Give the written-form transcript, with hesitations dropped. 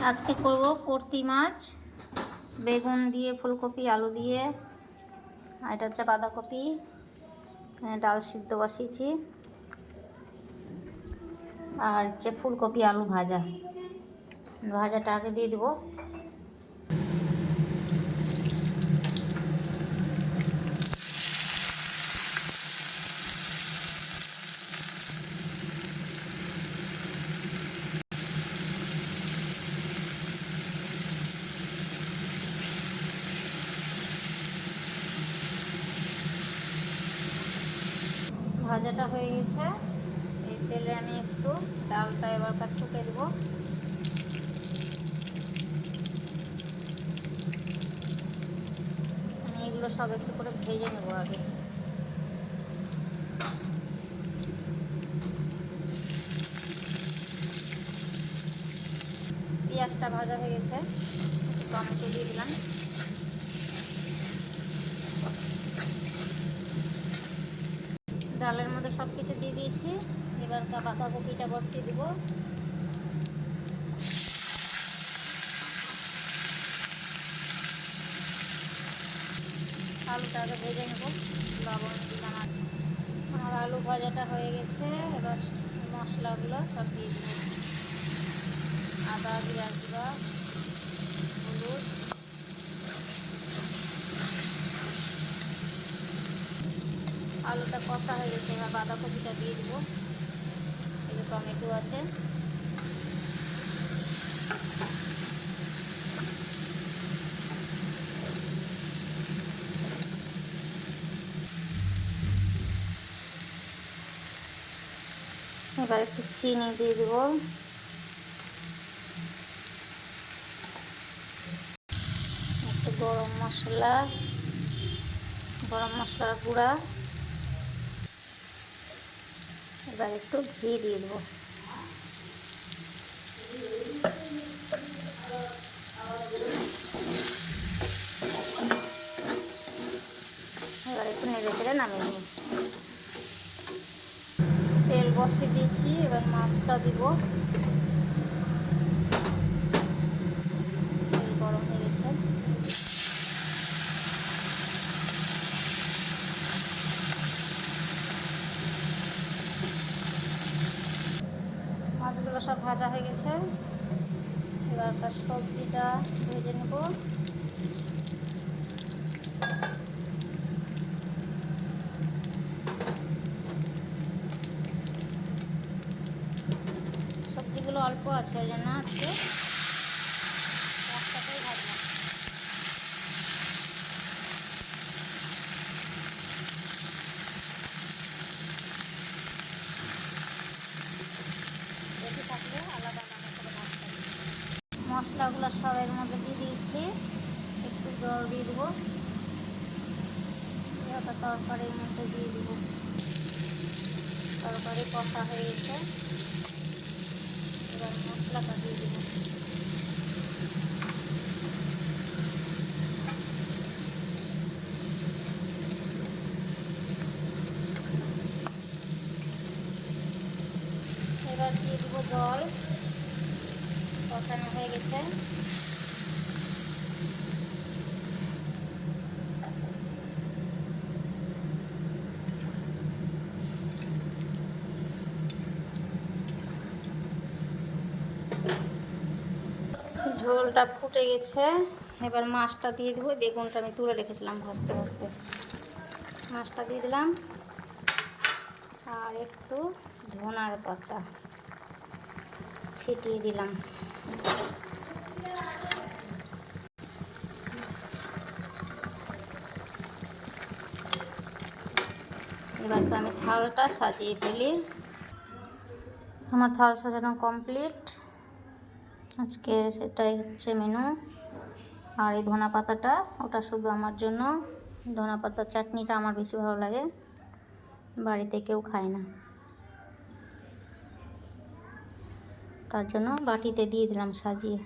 আজকে করব কর্তি মাছ, বেগুন দিয়ে, ফুলকপি, আলু দিয়ে। আর এটা হচ্ছে বাঁধাকপি। ডাল সিদ্ধ বসিয়েছি। আর হচ্ছে ফুলকপি আলু ভাজা। ভাজাটা আগে দিয়ে দেবো। ভাজাটা হয়ে গেছে। এই তেলে আমি একটু ডালটা এবার ছুঁকে দেবো। আমি এগুলো সব একটু করে ভেজে নেবো আগে। পেঁয়াজটা ভাজা হয়ে গেছে, টমেটো দিয়ে দিলাম। ডালের মধ্যে সব কিছু দিয়ে দিয়েছি। এবার বাঁধাকপিটা বসিয়ে দেবো। আলুটা আগে ভেজে নেব, লবণ দিলাম। আর আলু ভাজাটা হয়ে গেছে। এবার মশলাগুলো সব দিয়ে দেবো। আদা, জিরা গুঁড়া, হলুদ, আলুটা কষা হয়ে গেছে। এবার বাঁধাকপিটা দিয়ে দেবো। এই টমেটো আছে। এবার একটু চিনি দিয়ে দেবো। একটু গরম মশলার গুঁড়া। এবার একটু ঘি দিয়ে দেবো। এবার একটু নেড়ে চেড়ে নামিয়ে দেবো। তেল বসিয়ে দিয়েছি, এবার মাছটা দিব। তেল গরম হয়ে গেছে। মাছগুলো সব ভাজা হয়ে গেছে। এবার তার সবজিটা ভেজে নেব। সবজিগুলো অল্প আছে, ওই জন্য আজকে একসাথেই ভাজলাম। বেশি থাকলে আলাদা আলাদা করে ভাজতে হবে। মশলাগুলো সব এর মধ্যে দিয়ে দিয়েছি। একটু জল দিয়ে দেবো। একটা তরকারির মধ্যে দিয়ে দেবো। তরকারি কষা হয়ে গেছে। এবার মশলাটা দিয়ে দেবো। এবার দিয়ে দেবো জল। কষানো হয়ে গেছে। ঝোলটা ফুটে গেছে। এবার মাছটা দিয়ে দেবো। বেগুনটা আমি তুলে রেখেছিলাম ভাজতে ভাজতে। মাছটা দিয়ে দিলাম। আর একটু ধনার পাতা ছিটিয়ে দিলাম। এবার তো আমি থালটা সাজিয়ে ফেলি। আমার থাল সাজানো কমপ্লিট। আজকে সেটাই হচ্ছে মেনু। আর এই ধনা পাতাটা, ওটা শুধু আমার জন্য। ধনা পাতার চাটনিটা আমার বেশি ভালো লাগে, বাড়িতে কেউ খায় না, তার জন্য বাটিতে দিয়ে দিলাম সাজিয়ে।